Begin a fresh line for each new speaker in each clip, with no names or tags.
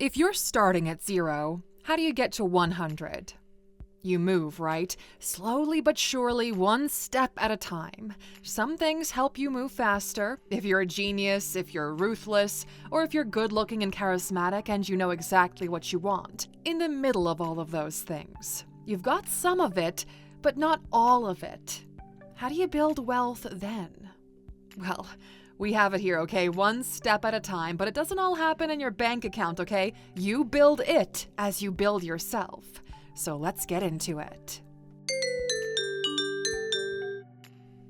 If you're starting at 0, how do you get to 100? You move, right? Slowly but surely, one step at a time. Some things help you move faster, if you're a genius, if you're ruthless, or if you're good-looking and charismatic and you know exactly what you want. In the middle of all of those things, you've got some of it, but not all of it. How do you build wealth then? Well, we have it here, okay? One step at a time, but it doesn't all happen in your bank account, okay? You build it as you build yourself. So let's get into it.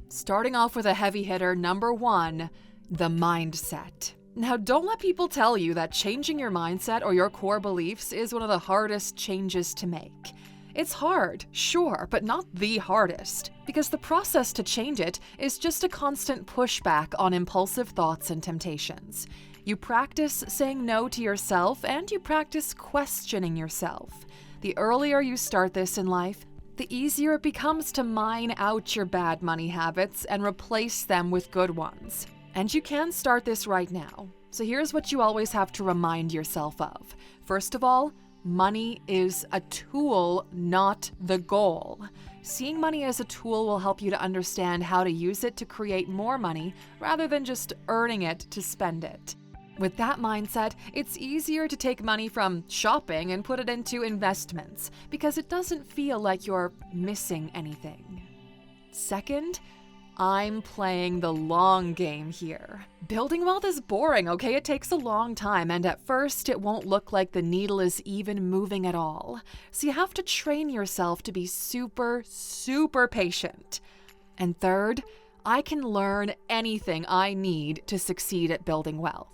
Starting off with a heavy hitter, number 1, the mindset. Now, don't let people tell you that changing your mindset or your core beliefs is one of the hardest changes to make. It's hard, sure, but not the hardest, because the process to change it is just a constant pushback on impulsive thoughts and temptations. You practice saying no to yourself and you practice questioning yourself. The earlier you start this in life, the easier it becomes to mine out your bad money habits and replace them with good ones. And you can start this right now. So here's what you always have to remind yourself of. First of all, money is a tool, not the goal. Seeing money as a tool will help you to understand how to use it to create more money rather than just earning it to spend it. With that mindset, it's easier to take money from shopping and put it into investments because it doesn't feel like you're missing anything. Second, I'm playing the long game here. Building wealth is boring, okay? It takes a long time, and at first it won't look like the needle is even moving at all. So you have to train yourself to be super, super patient. And third, I can learn anything I need to succeed at building wealth.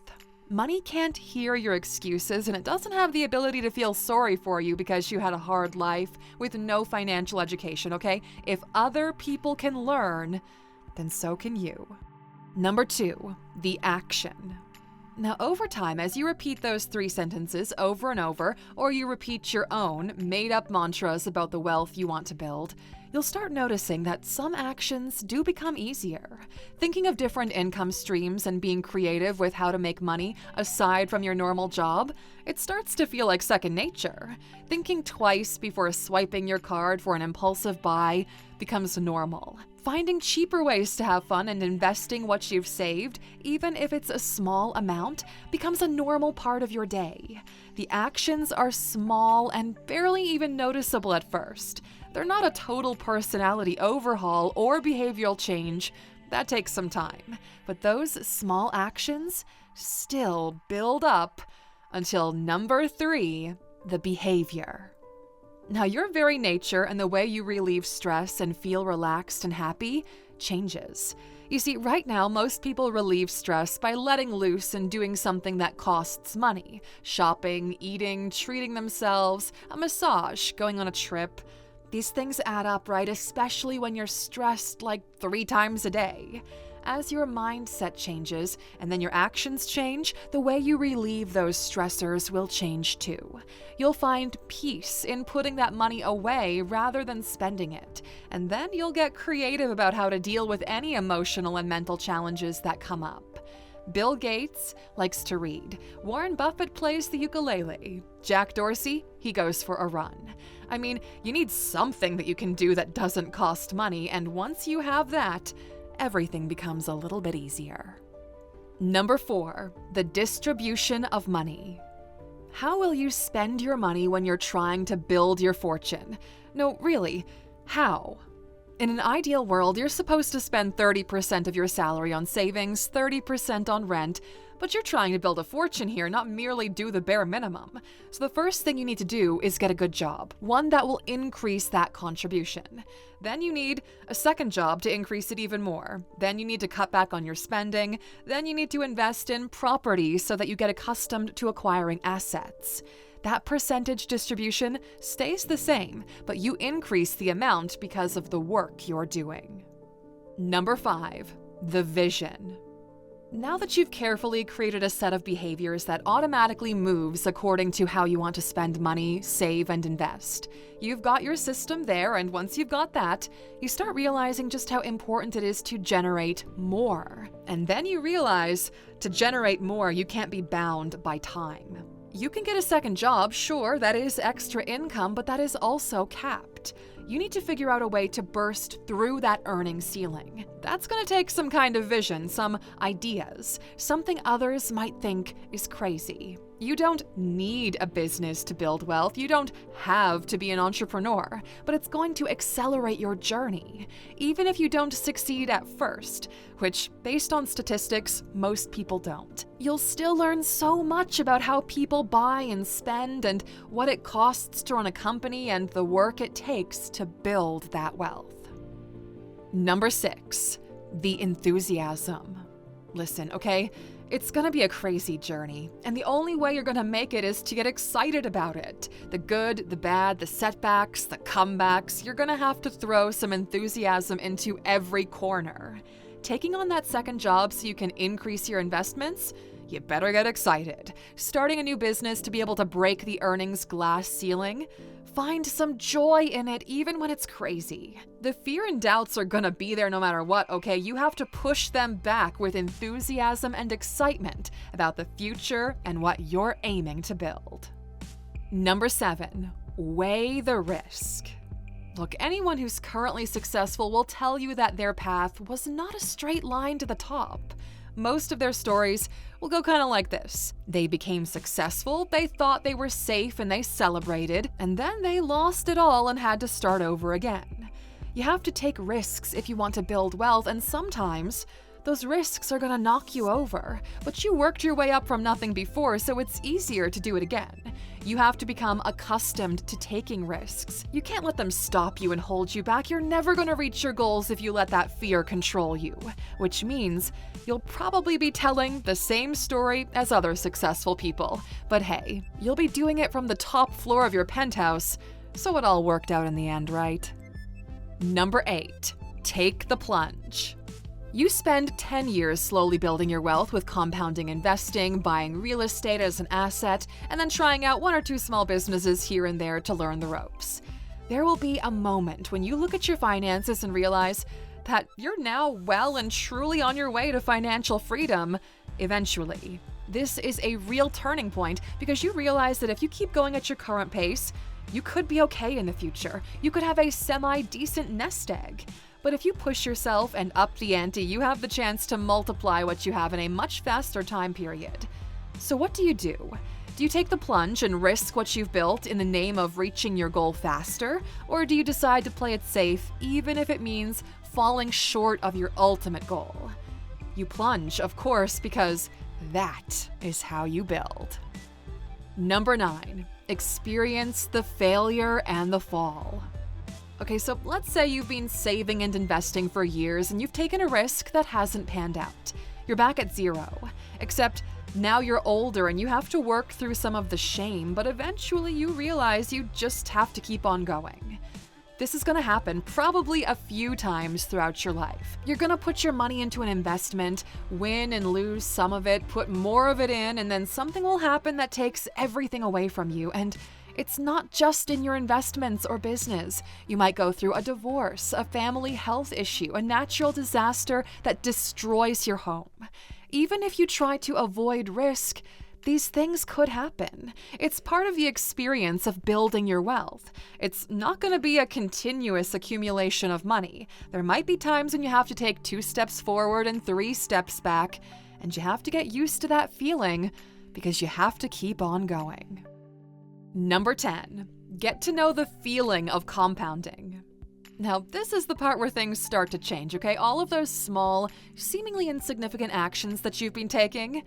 Money can't hear your excuses, and it doesn't have the ability to feel sorry for you because you had a hard life with no financial education, okay? If other people can learn, then so can you. Number 2, the action. Now, over time, as you repeat those 3 sentences over and over, or you repeat your own made-up mantras about the wealth you want to build, you'll start noticing that some actions do become easier. Thinking of different income streams and being creative with how to make money aside from your normal job, it starts to feel like second nature. Thinking twice before swiping your card for an impulsive buy becomes normal. Finding cheaper ways to have fun and investing what you've saved, even if it's a small amount, becomes a normal part of your day. The actions are small and barely even noticeable at first. They're not a total personality overhaul or behavioral change. That takes some time. But those small actions still build up until number 3, the behavior. Now, your very nature and the way you relieve stress and feel relaxed and happy changes. You see, right now, most people relieve stress by letting loose and doing something that costs money. Shopping, eating, treating themselves, a massage, going on a trip. These things add up, right? Especially when you're stressed like 3 times a day. As your mindset changes and then your actions change, the way you relieve those stressors will change too. You'll find peace in putting that money away rather than spending it. And then you'll get creative about how to deal with any emotional and mental challenges that come up. Bill Gates likes to read. Warren Buffett plays the ukulele. Jack Dorsey, he goes for a run. I mean, you need something that you can do that doesn't cost money, and once you have that, everything becomes a little bit easier. Number 4, the distribution of money. How will you spend your money when you're trying to build your fortune? No, really, how? In an ideal world, you're supposed to spend 30% of your salary on savings, 30% on rent, but you're trying to build a fortune here, not merely do the bare minimum. So the first thing you need to do is get a good job, one that will increase that contribution. Then you need a second job to increase it even more. Then you need to cut back on your spending. Then you need to invest in property so that you get accustomed to acquiring assets. That percentage distribution stays the same, but you increase the amount because of the work you're doing. Number 5, the vision. Now that you've carefully created a set of behaviors that automatically moves according to how you want to spend money, save, and invest, you've got your system there, and once you've got that, you start realizing just how important it is to generate more. And then you realize to generate more, you can't be bound by time. You can get a second job, sure, that is extra income, but that is also capped. You need to figure out a way to burst through that earning ceiling. That's going to take some kind of vision, some ideas, something others might think is crazy. You don't need a business to build wealth. You don't have to be an entrepreneur, but it's going to accelerate your journey, even if you don't succeed at first, which, based on statistics, most people don't. You'll still learn so much about how people buy and spend and what it costs to run a company and the work it takes to build that wealth. Number 6, the enthusiasm. Listen, okay? It's gonna be a crazy journey, and the only way you're gonna make it is to get excited about it. The good, the bad, the setbacks, the comebacks, you're gonna have to throw some enthusiasm into every corner. Taking on that second job so you can increase your investments? You better get excited. Starting a new business to be able to break the earnings glass ceiling? Find some joy in it even when it's crazy. The fear and doubts are gonna be there no matter what, okay? You have to push them back with enthusiasm and excitement about the future and what you're aiming to build. Number 7, weigh the risk. Look, anyone who's currently successful will tell you that their path was not a straight line to the top. Most of their stories will go kind of like this. They became successful, they thought they were safe, and they celebrated, and then they lost it all and had to start over again. You have to take risks if you want to build wealth, and sometimes those risks are gonna knock you over, but you worked your way up from nothing before, so it's easier to do it again. You have to become accustomed to taking risks. You can't let them stop you and hold you back. You're never gonna reach your goals if you let that fear control you, which means you'll probably be telling the same story as other successful people. But hey, you'll be doing it from the top floor of your penthouse, so it all worked out in the end, right? Number 8, take the plunge. You spend 10 years slowly building your wealth with compounding investing, buying real estate as an asset, and then trying out 1 or 2 small businesses here and there to learn the ropes. There will be a moment when you look at your finances and realize that you're now well and truly on your way to financial freedom, eventually. This is a real turning point because you realize that if you keep going at your current pace, you could be okay in the future. You could have a semi-decent nest egg. But if you push yourself and up the ante, you have the chance to multiply what you have in a much faster time period. So what do? Do you take the plunge and risk what you've built in the name of reaching your goal faster? Or do you decide to play it safe, even if it means falling short of your ultimate goal? You plunge, of course, because that is how you build. Number 9, experience the failure and the fall. Okay, so let's say you've been saving and investing for years and you've taken a risk that hasn't panned out. You're back at zero, except now you're older and you have to work through some of the shame, but eventually you realize you just have to keep on going. This is gonna happen probably a few times throughout your life. You're gonna put your money into an investment, win and lose some of it, put more of it in, and then something will happen that takes everything away from you. And it's not just in your investments or business. You might go through a divorce, a family health issue, a natural disaster that destroys your home. Even if you try to avoid risk, these things could happen. It's part of the experience of building your wealth. It's not going to be a continuous accumulation of money. There might be times when you have to take 2 steps forward and 3 steps back, and you have to get used to that feeling because you have to keep on going. Number 10, get to know the feeling of compounding. Now, this is the part where things start to change, okay? All of those small, seemingly insignificant actions that you've been taking,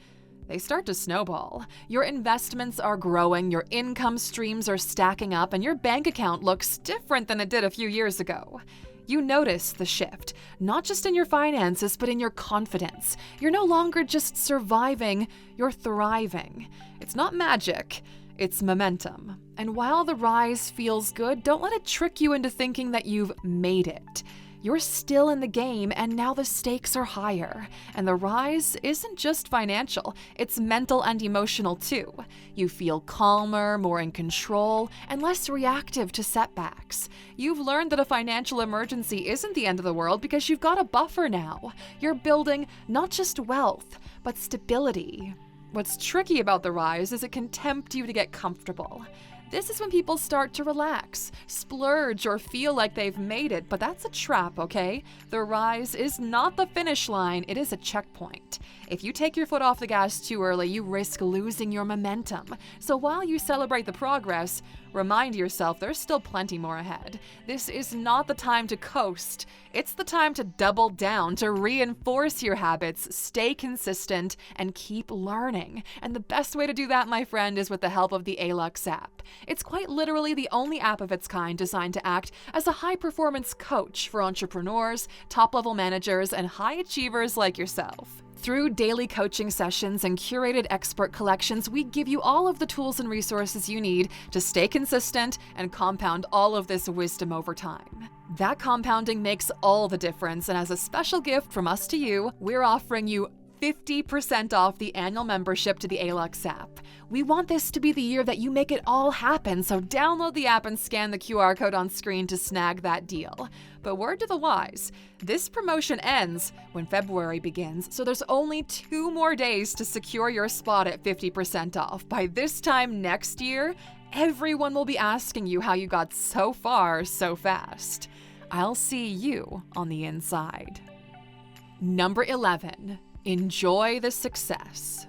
they start to snowball. Your investments are growing, your income streams are stacking up, and your bank account looks different than it did a few years ago. You notice the shift, not just in your finances, but in your confidence. You're no longer just surviving, you're thriving. It's not magic. It's momentum. And while the rise feels good, don't let it trick you into thinking that you've made it. You're still in the game, and now the stakes are higher. And the rise isn't just financial, it's mental and emotional too. You feel calmer, more in control, and less reactive to setbacks. You've learned that a financial emergency isn't the end of the world because you've got a buffer now. You're building not just wealth, but stability. What's tricky about the rise is it can tempt you to get comfortable. This is when people start to relax, splurge, or feel like they've made it, but that's a trap, okay? The rise is not the finish line, it is a checkpoint. If you take your foot off the gas too early, you risk losing your momentum. So while you celebrate the progress, remind yourself there's still plenty more ahead. This is not the time to coast. It's the time to double down, to reinforce your habits, stay consistent, and keep learning. And the best way to do that, my friend, is with the help of the Alux app. It's quite literally the only app of its kind designed to act as a high-performance coach for entrepreneurs, top-level managers, and high achievers like yourself. Through daily coaching sessions and curated expert collections, we give you all of the tools and resources you need to stay consistent and compound all of this wisdom over time. That compounding makes all the difference, and as a special gift from us to you, we're offering you 50% off the annual membership to the Alux app. We want this to be the year that you make it all happen, so download the app and scan the QR code on screen to snag that deal. But word to the wise, this promotion ends when February begins, so there's only 2 more days to secure your spot at 50% off. By this time next year, everyone will be asking you how you got so far so fast. I'll see you on the inside. Number 11. Enjoy the success.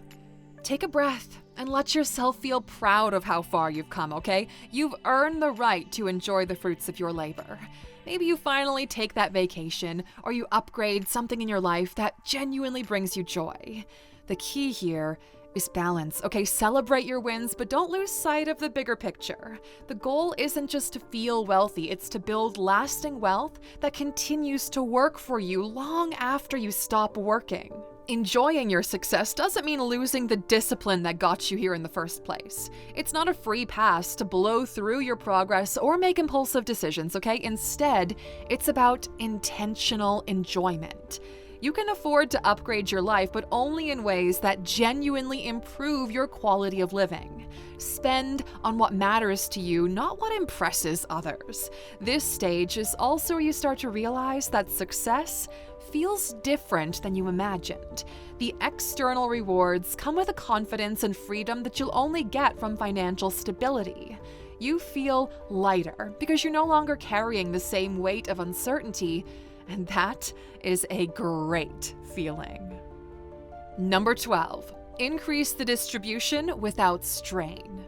Take a breath and let yourself feel proud of how far you've come, okay? You've earned the right to enjoy the fruits of your labor. Maybe you finally take that vacation, or you upgrade something in your life that genuinely brings you joy. The key here is balance, okay? Celebrate your wins, but don't lose sight of the bigger picture. The goal isn't just to feel wealthy, it's to build lasting wealth that continues to work for you long after you stop working. Enjoying your success doesn't mean losing the discipline that got you here in the first place. It's not a free pass to blow through your progress or make impulsive decisions, okay? Instead, it's about intentional enjoyment. You can afford to upgrade your life, but only in ways that genuinely improve your quality of living. Spend on what matters to you, not what impresses others. This stage is also where you start to realize that success feels different than you imagined. The external rewards come with a confidence and freedom that you'll only get from financial stability. You feel lighter because you're no longer carrying the same weight of uncertainty, and that is a great feeling. Number 12, increase the distribution without strain.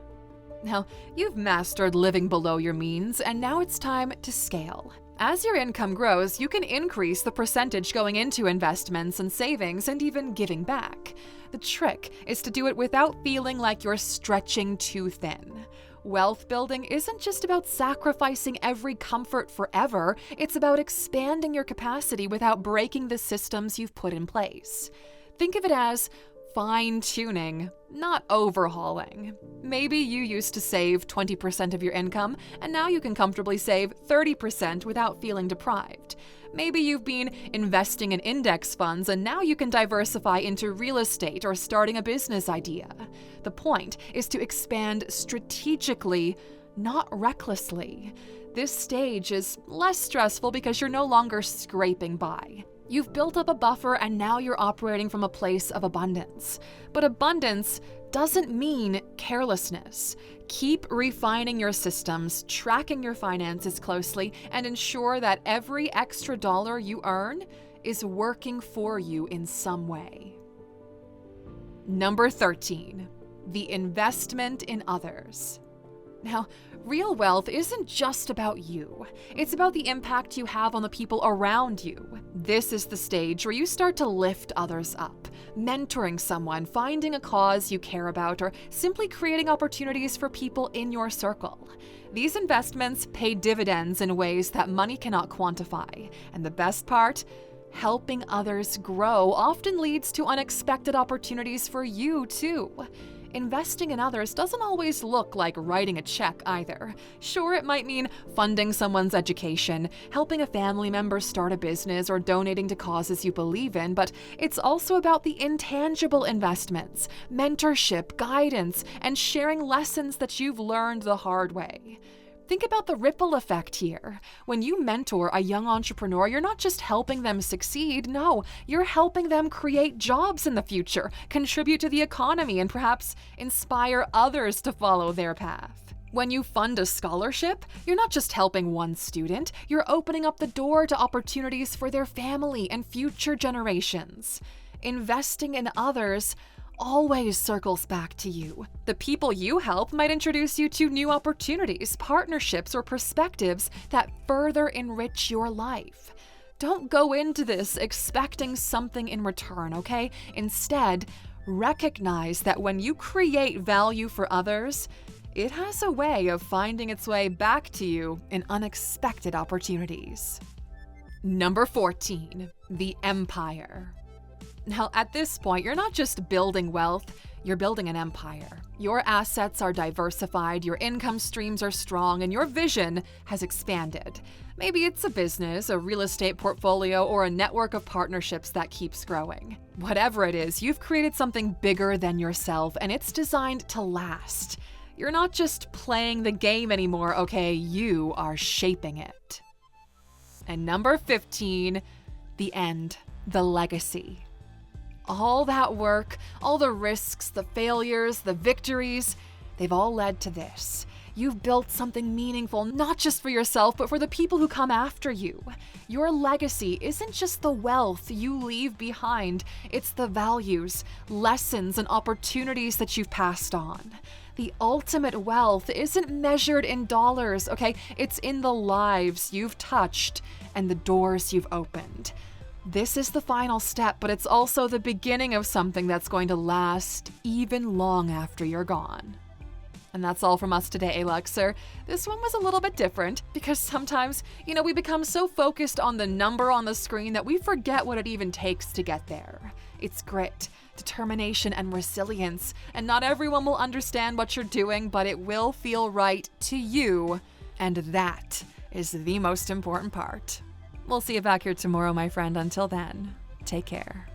Now, you've mastered living below your means, and now it's time to scale. As your income grows, you can increase the percentage going into investments and savings and even giving back. The trick is to do it without feeling like you're stretching too thin. Wealth building isn't just about sacrificing every comfort forever, it's about expanding your capacity without breaking the systems you've put in place. Think of it as fine-tuning, not overhauling. Maybe you used to save 20% of your income, and now you can comfortably save 30% without feeling deprived. Maybe you've been investing in index funds, and now you can diversify into real estate or starting a business idea. The point is to expand strategically, not recklessly. This stage is less stressful because you're no longer scraping by. You've built up a buffer, and now you're operating from a place of abundance. But abundance doesn't mean carelessness. Keep refining your systems, tracking your finances closely, and ensure that every extra dollar you earn is working for you in some way. Number 13, the investment in others. Now, real wealth isn't just about you. It's about the impact you have on the people around you. This is the stage where you start to lift others up, mentoring someone, finding a cause you care about, or simply creating opportunities for people in your circle. These investments pay dividends in ways that money cannot quantify. And the best part? Helping others grow often leads to unexpected opportunities for you, too. Investing in others doesn't always look like writing a check either. Sure, it might mean funding someone's education, helping a family member start a business, or donating to causes you believe in, but it's also about the intangible investments, mentorship, guidance, and sharing lessons that you've learned the hard way. Think about the ripple effect here. When you mentor a young entrepreneur, you're not just helping them succeed, no, you're helping them create jobs in the future, contribute to the economy, and perhaps inspire others to follow their path. When you fund a scholarship, you're not just helping one student, you're opening up the door to opportunities for their family and future generations. Investing in others always circles back to you. The people you help might introduce you to new opportunities, partnerships, or perspectives that further enrich your life. Don't go into this expecting something in return, okay? Instead, recognize that when you create value for others, it has a way of finding its way back to you in unexpected opportunities. Number 14, the empire. Now, at this point, you're not just building wealth, you're building an empire. Your assets are diversified, your income streams are strong, and your vision has expanded. Maybe it's a business, a real estate portfolio, or a network of partnerships that keeps growing. Whatever it is, you've created something bigger than yourself, and it's designed to last. You're not just playing the game anymore, okay? You are shaping it. And number 15, the end, the legacy. All that work, all the risks, the failures, the victories, they've all led to this. You've built something meaningful, not just for yourself, but for the people who come after you. Your legacy isn't just the wealth you leave behind, it's the values, lessons, and opportunities that you've passed on. The ultimate wealth isn't measured in dollars, okay? It's in the lives you've touched and the doors you've opened. This is the final step, but it's also the beginning of something that's going to last even long after you're gone. And that's all from us today, Aluxer. This one was a little bit different because sometimes, we become so focused on the number on the screen that we forget what it even takes to get there. It's grit, determination, and resilience. And not everyone will understand what you're doing, but it will feel right to you. And that is the most important part. We'll see you back here tomorrow, my friend. Until then, take care.